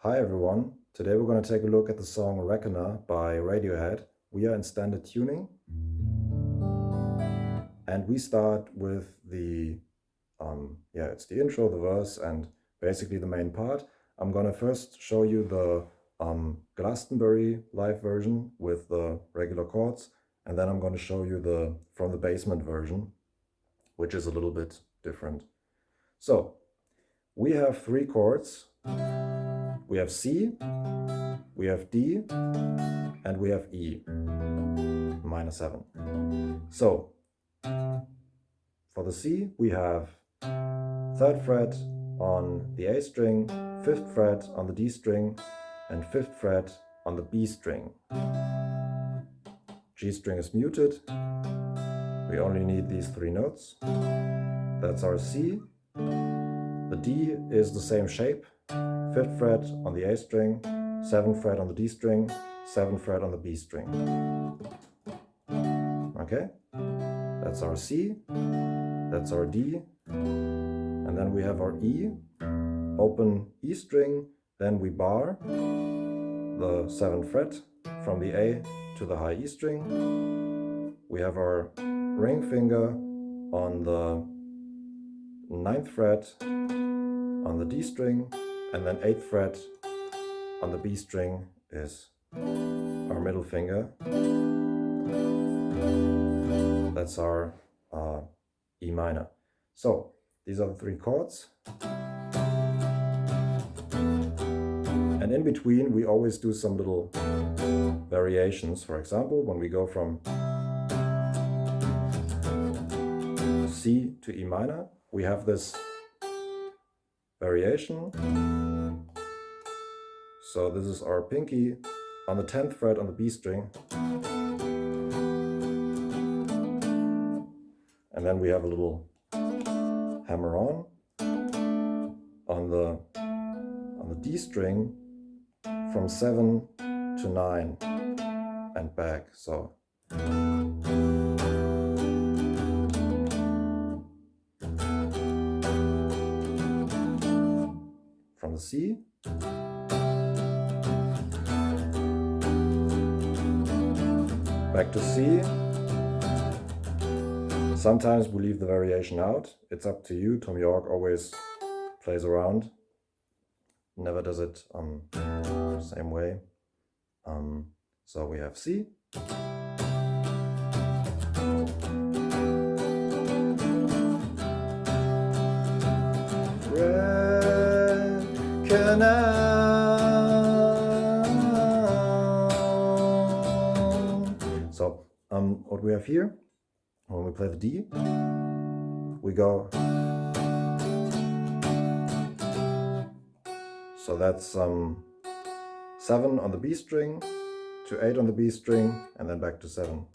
Hi everyone, today we're going to take a look at the song Reckoner by Radiohead. We are in standard tuning and we start with the, it's the intro, the verse, and basically the main part. I'm going to first show you the Glastonbury live version with the regular chords, and then I'm going to show you the From the Basement version, which is a little bit different. So, we have three chords. We have C, we have D, and we have E, minor 7. So, for the C, we have 3rd fret on the A string, 5th fret on the D string, and 5th fret on the B string. G string is muted. We only need these 3 notes. That's our C. The D is the same shape. 5th fret on the A string, 7th fret on the D string, 7th fret on the B string. Okay? That's our C, that's our D, and then we have our E, open E string, then we bar the 7th fret from the A to the high E string. We have our ring finger on the 9th fret on the D string, and then 8th fret on the B string is our middle finger. That's our E minor. So these are the 3 chords. And in between we always do some little variations. For example, when we go from C to E minor, we have this variation. So this is our pinky on the 10th fret on the B string. And then we have a little hammer on the D string from 7 to 9 and back. So from the C back to C. Sometimes we leave the variation out. It's up to you. Tom York always plays around. Never does it same way. So we have C. So what we have here, when we play the D, we go. So that's 7 on the B string to 8 on the B string and then back to 7.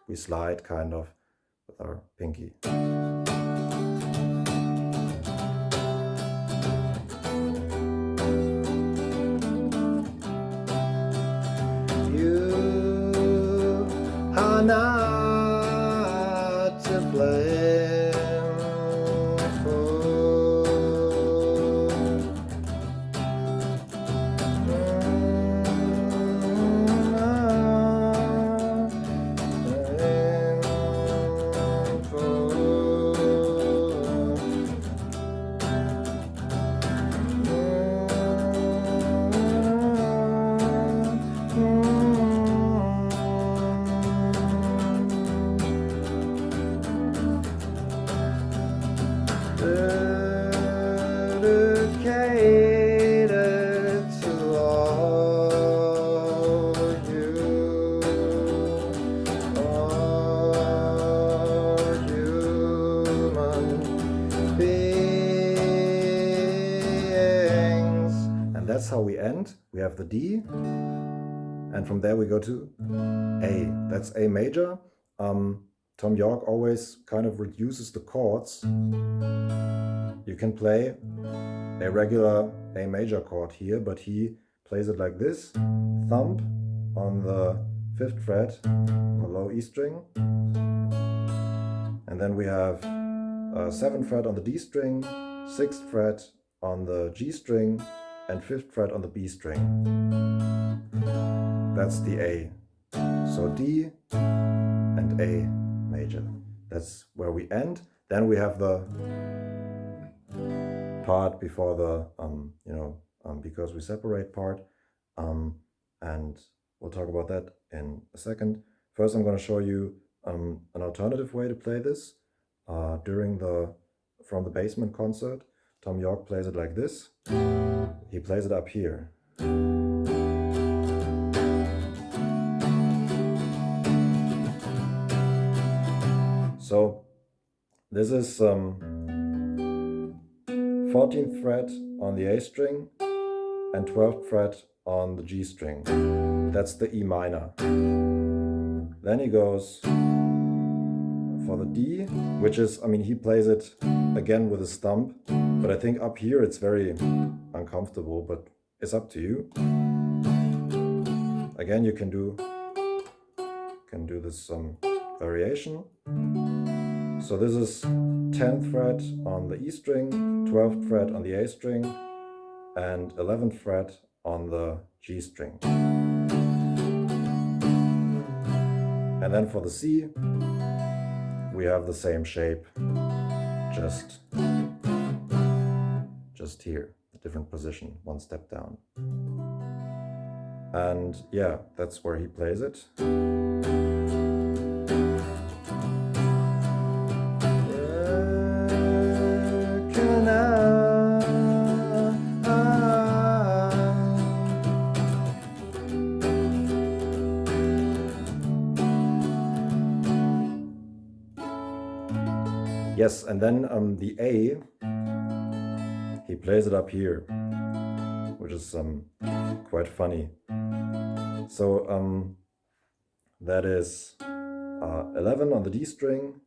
We slide kind of with our pinky. You are not to blame for dedicated to all you, all human beings. And that's how we end. We have the D, and from there we go to A. That's A major. Tom York always kind of reduces the chords. You can play a regular A major chord here, but he plays it like this. Thumb on the 5th fret, the low E string. And then we have 7th fret on the D string, 6th fret on the G string, and 5th fret on the B string. That's the A. So D and A major. That's where we end. Then we have the part before the, because we separate part. And we'll talk about that in a second. First, I'm going to show you an alternative way to play this. From the Basement concert, Tom York plays it like this. He plays it up here. So this is 14th fret on the A string and 12th fret on the G string. That's the E minor. Then he goes for the D, which is, he plays it again with his thumb, but I think up here it's very uncomfortable, but it's up to you. Again, you can do this variation. So this is 10th fret on the E string, 12th fret on the A string, and 11th fret on the G string. And then for the C, we have the same shape, just here, a different position, one step down. And yeah, that's where he plays it. Yes, and then the A, he plays it up here, which is quite funny. So that is 11 on the D string,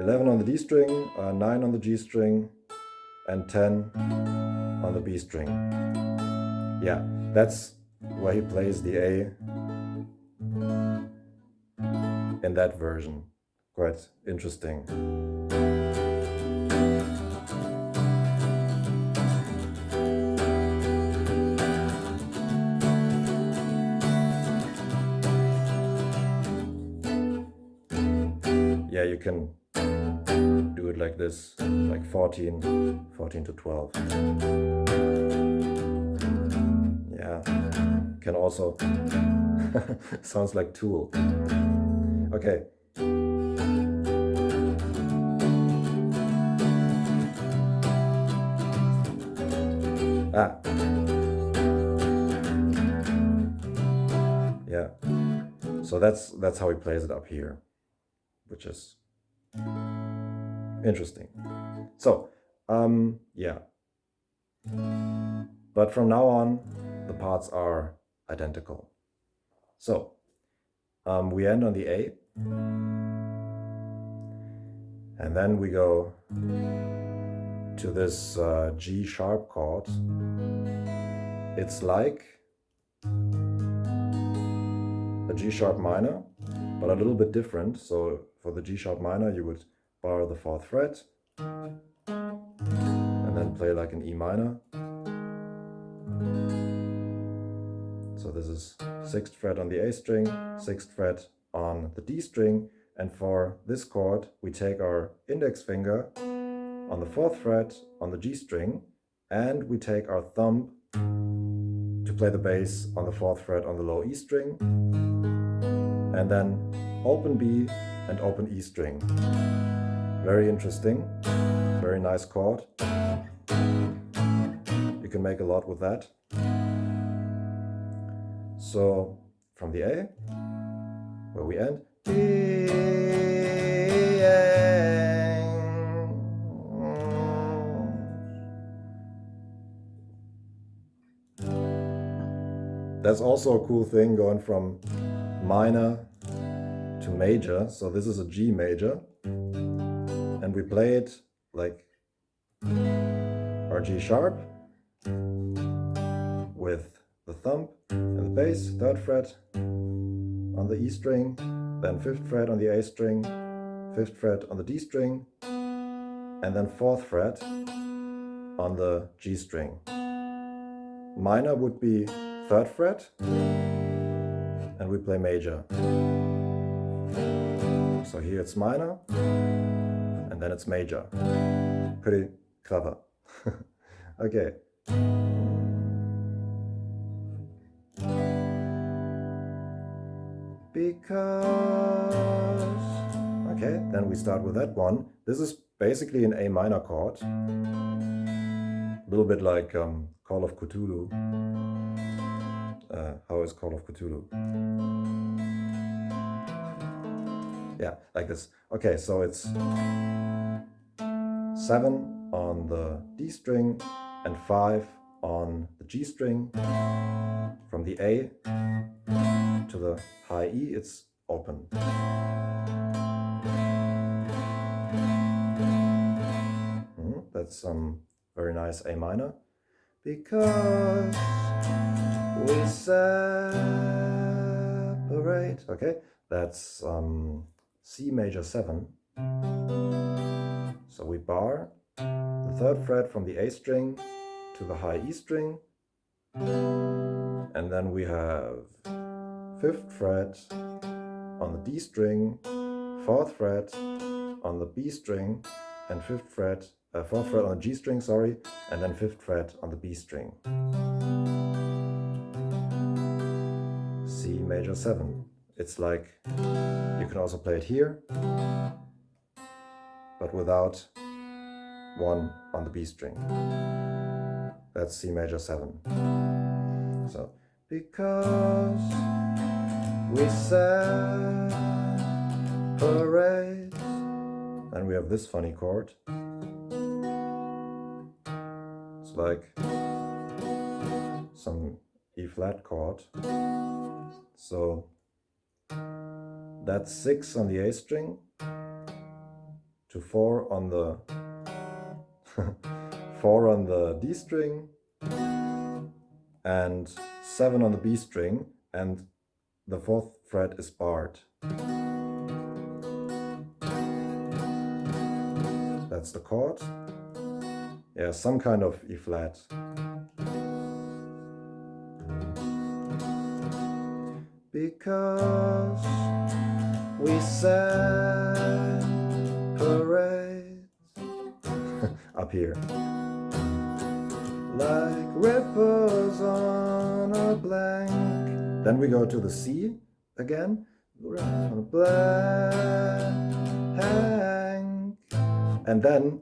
11 on the D string, 9 on the G string, and 10 on the B string. Yeah, that's where he plays the A in that version. Quite interesting. Yeah, you can do it like this, like 14 to 12. Yeah, can also sounds like Tool. Okay. Yeah. So that's how he plays it up here, which is interesting. So, yeah. But from now on, the parts are identical. So, we end on the A, and then we go to this G sharp chord. It's like a G sharp minor, but a little bit different. So for the G sharp minor, you would bar the 4th fret and then play like an E minor. So this is 6th fret on the A string, 6th fret on the D string, and for this chord we take our index finger on the 4th fret on the G string, and we take our thumb to play the bass on the 4th fret on the low E string, and then open B and open E string. Very interesting, very nice chord. You can make a lot with that. So from the A, where we end, that's also a cool thing, going from minor to major. So this is a G major, and we play it like our G sharp with the thumb and the bass, 3rd fret on the E string, then 5th fret on the A string, 5th fret on the D string, and then 4th fret on the G string. Minor would be 3rd fret, and we play major. So here it's minor, and then it's major. Pretty clever. Okay. Because... Okay, then we start with that one. This is basically an A minor chord. A little bit like Call of Cthulhu. How is Call of Cthulhu? Yeah, like this. Okay, so it's 7 on the D string and 5 on the G string. From the A to the high E, it's open. That's some very nice A minor. Because we separate. Okay, that's C major 7. So we bar the 3rd fret from the A string to the high E string, and then we have 5th fret on the D string, 4th fret on the B string, and 4th fret on the G string, sorry, and then 5th fret on the B string. C major 7. It's like, you can also play it here, but without 1 on the B string. That's C major 7. So, because we separate, then we have this funny chord. It's like some E flat chord. So that's 6 on the A string to 4 on the 4 on the D string and 7 on the B string, and the 4th fret is barred. That's the chord. Yeah, some kind of E flat. Because we separate up here, like ripples on a blank. Then we go to the C again, on a blank, and then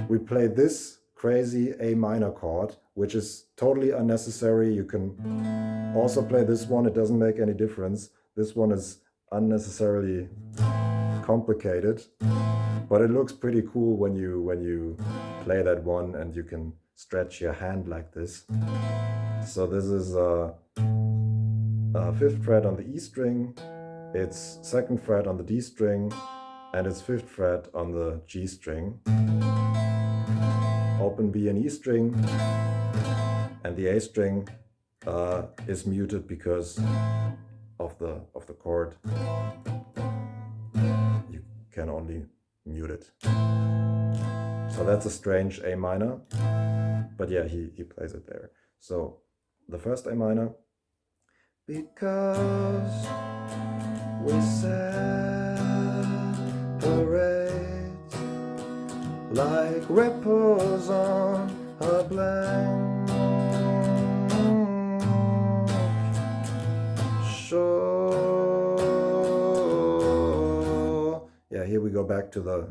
we play this crazy A minor chord, which is totally unnecessary. You can also play this one, it doesn't make any difference. This one is unnecessarily complicated, but it looks pretty cool when you play that one and you can stretch your hand like this. So this is a 5th fret on the E string, it's 2nd fret on the D string, and it's 5th fret on the G string. Open B and E string, and the A string is muted because of the chord. You can only mute it. So that's a strange A minor, but yeah, he plays it there. So the first A minor, because we separate like ripples on a blank shore. Yeah, here we go back to the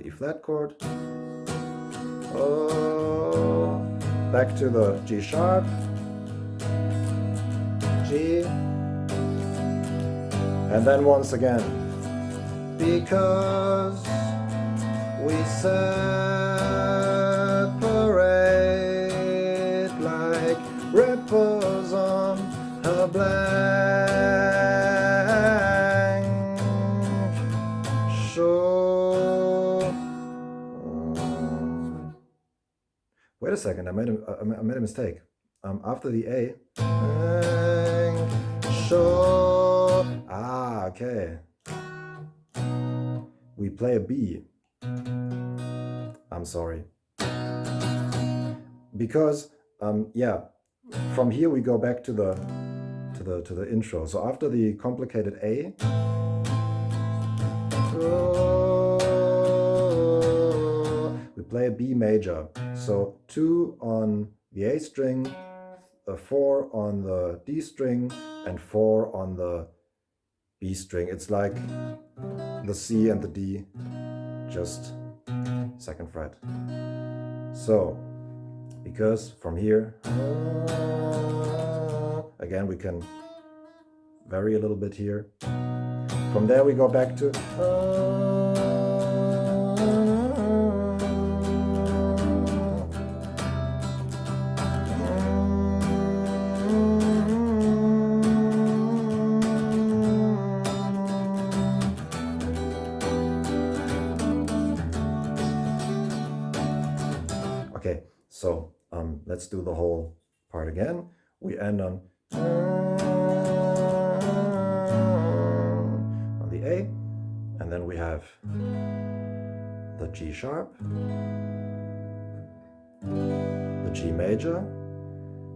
E flat chord. Oh, back to the G sharp, G, and then once again, because we separate like ripples on a blank shore. Wait a second, I made a mistake. After the A, shore. Okay. We play a B. I'm sorry. Because yeah, from here we go back to the intro. So after the complicated A, we play a B major. So 2 on the A string, 4 on the D string, and 4 on the B string. It's like the C and the D, just 2nd fret. So, because from here, again we can vary a little bit here. From there we go back to okay, so let's do the whole part again. We end on the A, and then we have the G sharp, the G major,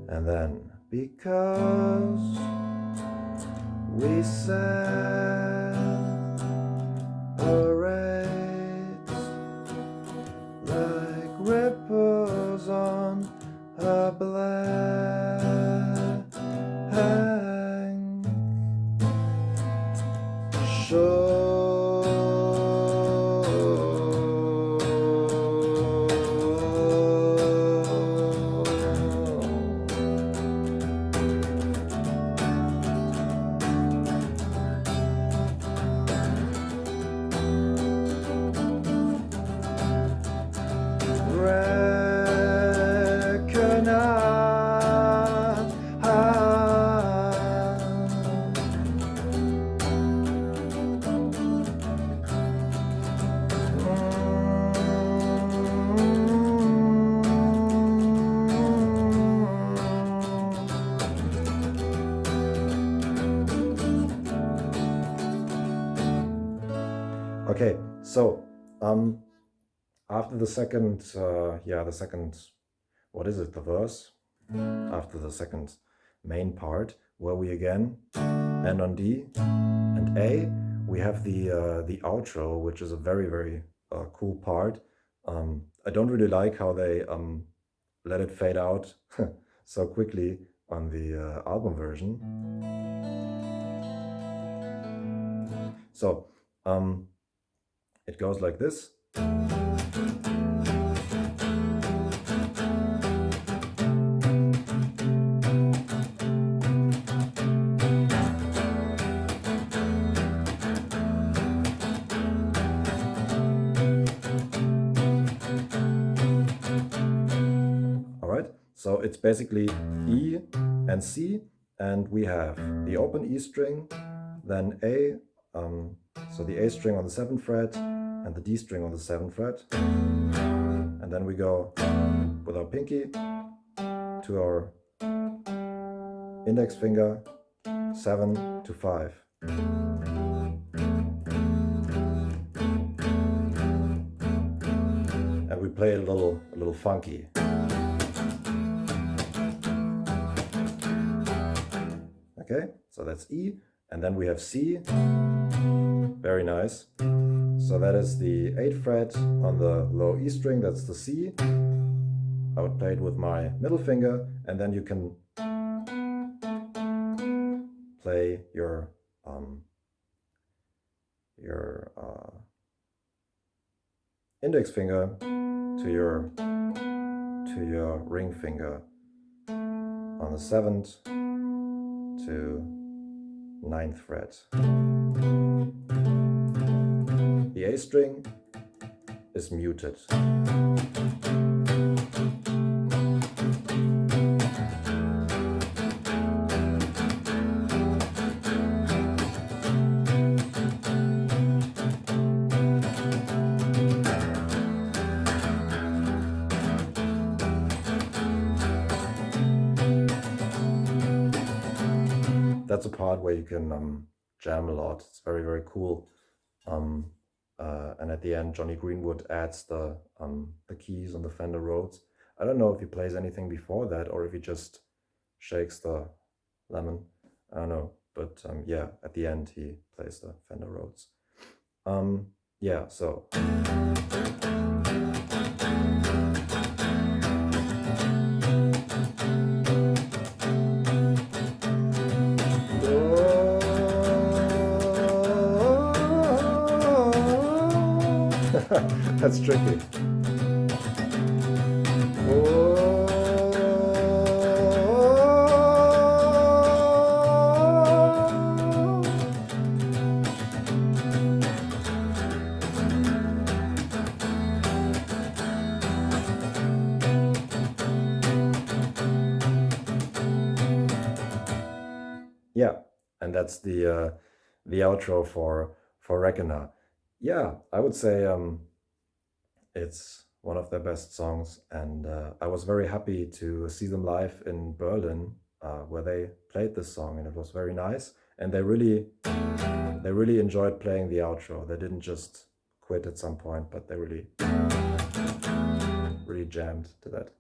and then because we separate like ripples on a blank shore. Okay, so after the second, the second, what is it, the verse? After the second main part, where we again end on D and A, we have the outro, which is a very, very cool part. I don't really like how they let it fade out so quickly on the album version. So it goes like this. All right, so it's basically E and C, and we have the open E string, then A, so the A string on the 7th fret and the D string on the 7th fret, and then we go with our pinky to our index finger, 7 to 5. And we play it a little funky. Okay, so that's E, and then we have C. Very nice. So that is the 8th fret on the low E string, that's the C. I would play it with my middle finger, and then you can play your index finger to your ring finger on the 7th to 9th fret. The A string is muted. That's a part where you can jam a lot. It's very, very cool. Um, and at the end, Johnny Greenwood adds the keys on the Fender Rhodes. I don't know if he plays anything before that or if he just shakes the lemon. I don't know, but yeah, at the end he plays the Fender Rhodes. Yeah, so. That's tricky. Yeah, and that's the outro for Reckoner. Yeah, I would say it's one of their best songs, and I was very happy to see them live in Berlin, where they played this song, and it was very nice. And they really enjoyed playing the outro. They didn't just quit at some point, but they really jammed to that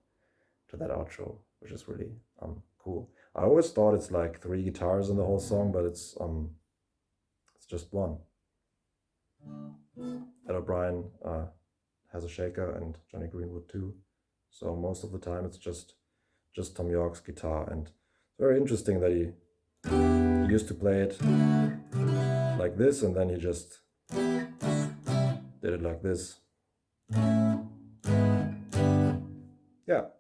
outro, which is really cool. I always thought it's like 3 guitars in the whole song, but it's just one. Ed O'Brien has a shaker and Johnny Greenwood too. So most of the time it's just Tom York's guitar, and it's very interesting that he used to play it like this, and then he just did it like this. Yeah,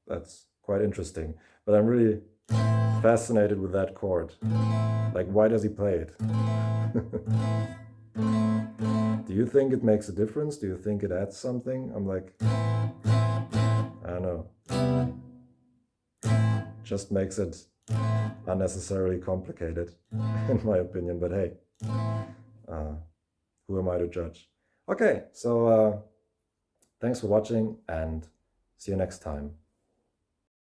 that's quite interesting. But I'm really fascinated with that chord. Like, why does he play it? Do you think it makes a difference? Do you think it adds something? I'm like, I don't know. Just makes it unnecessarily complicated, in my opinion. But hey, who am I to judge? Okay, so thanks for watching and see you next time.